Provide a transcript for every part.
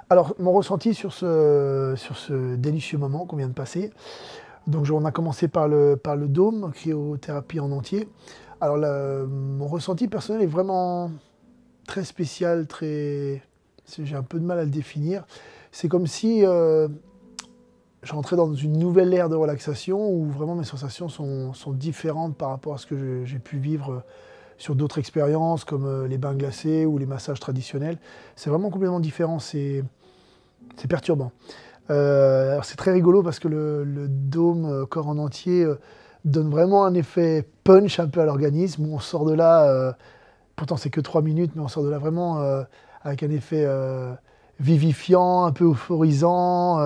Alors, mon ressenti sur ce délicieux moment qu'on vient de passer. Donc, on a commencé par le dôme, cryothérapie en entier. Alors, mon ressenti personnel est vraiment très spécial, très... J'ai un peu de mal à le définir. C'est comme si je rentrais dans une nouvelle ère de relaxation où vraiment mes sensations sont différentes par rapport à ce que j'ai pu vivre sur d'autres expériences comme les bains glacés ou les massages traditionnels. C'est vraiment complètement différent, c'est perturbant. Alors c'est très rigolo parce que le dôme corps en entier donne vraiment un effet punch un peu à l'organisme où on sort de là, pourtant c'est que 3 minutes, mais on sort de là vraiment avec un effet vivifiant, un peu euphorisant.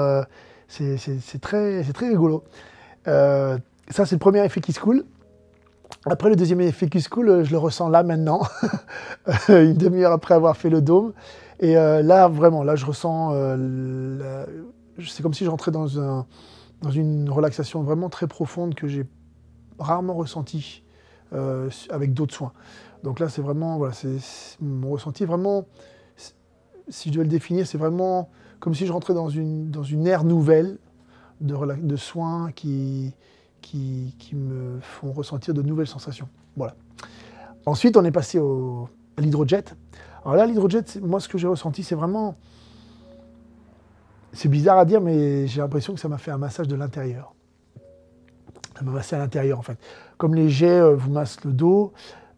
C'est très rigolo. Euh, Ça c'est le premier effet qui se coule. Après le deuxième effet qui se coule, je le ressens là maintenant, une demi-heure après avoir fait le dôme. Et là vraiment, là je ressens c'est comme si je rentrais dans une relaxation vraiment très profonde que j'ai rarement ressentie avec d'autres soins. Donc là, c'est vraiment, voilà, mon ressenti vraiment, si je dois le définir, c'est vraiment comme si je rentrais dans une ère nouvelle de soins qui me font ressentir de nouvelles sensations. Voilà. Ensuite, on est passé à l'hydrojet. Alors là, l'hydrojet, moi, ce que j'ai ressenti, c'est vraiment... C'est bizarre à dire, mais j'ai l'impression que ça m'a fait un massage de l'intérieur. Ça m'a massé à l'intérieur, en fait. Comme les jets vous massent le dos,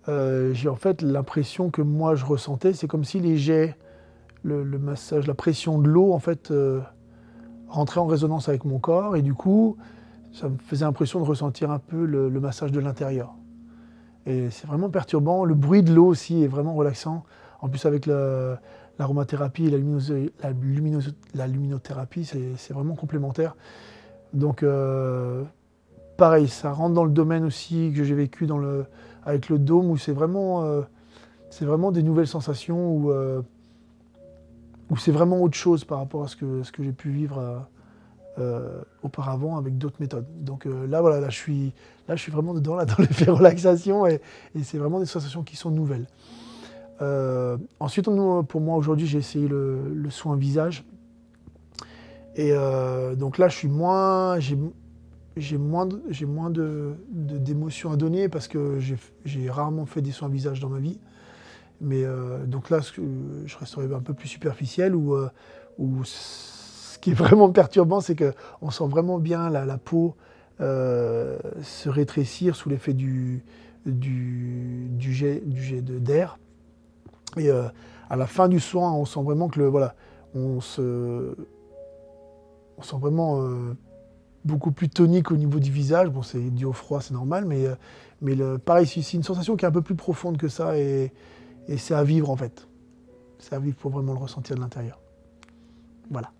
j'ai en fait l'impression que moi, je ressentais, c'est comme si les jets, le massage, la pression de l'eau, en fait, rentrait en résonance avec mon corps, et du coup, ça me faisait l'impression de ressentir un peu le massage de l'intérieur. Et c'est vraiment perturbant. Le bruit de l'eau aussi est vraiment relaxant. En plus, avec l'aromathérapie et la luminothérapie, c'est vraiment complémentaire. Donc, pareil, ça rentre dans le domaine aussi que j'ai vécu avec le dôme, où c'est vraiment des nouvelles sensations, où c'est vraiment autre chose par rapport à ce que j'ai pu vivre auparavant avec d'autres méthodes. Donc là, voilà, là, je suis vraiment dedans, là, dans l'effet relaxation, et c'est vraiment des sensations qui sont nouvelles. Ensuite, pour moi, aujourd'hui, j'ai essayé le soin visage. Et donc là, j'ai moins d'émotions à donner parce que j'ai rarement fait des soins visage dans ma vie. Mais donc là, je resterai un peu plus superficiel, où ce qui est vraiment perturbant, c'est qu'on sent vraiment bien la peau se rétrécir sous l'effet du jet d'air. Et à la fin du soin, on sent vraiment que voilà, on sent vraiment beaucoup plus tonique au niveau du visage. Bon, c'est dû au froid, c'est normal, mais pareil, c'est une sensation qui est un peu plus profonde que ça, et c'est à vivre en fait. C'est à vivre pour vraiment le ressentir de l'intérieur. Voilà.